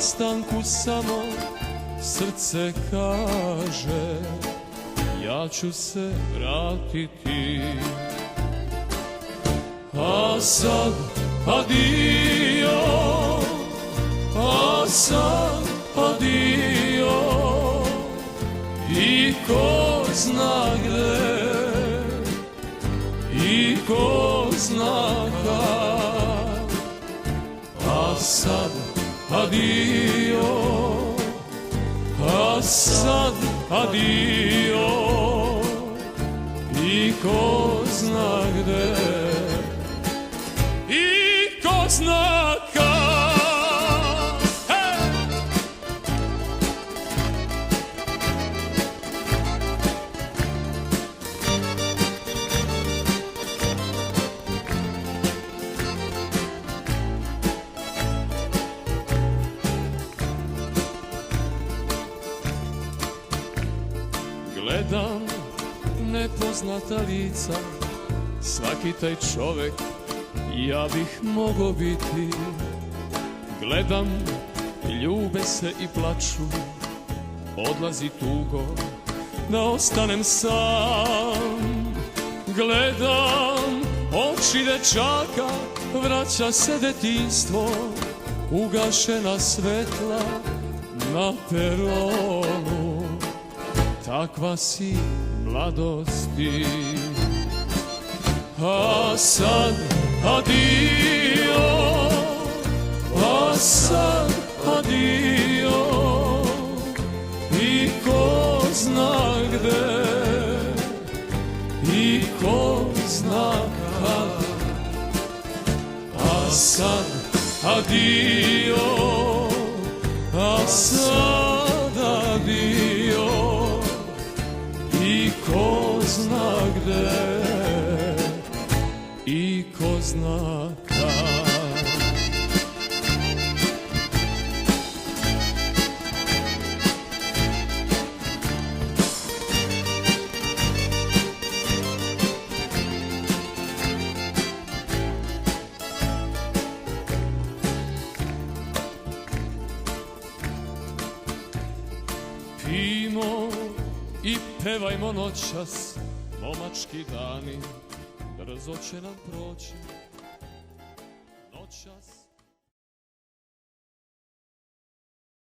rastanku samo srce kaže ja ću se vratiti. A sad adio, a sad adio, i ko zna gde, i ko zna kad. A sad adio, a sad adio, i ko zna gde, i ko zna kad. Gledam nepoznata lica, svaki taj čovek ja bih mogao biti. Gledam, ljube se i plaču, odlazi tugo da ostanem sam. Gledam oči dečaka, vraća se detinjstvo, ugašena svetla na peronu. Takva si mladosti. A sad adio, a sad adio, i ko zna gde, i ko zna kad. A sad adio, a sad adio, i ko zna gde, i ko zna kad. Pijmo i pevajmo noćas, momački dani brzo će nam proći.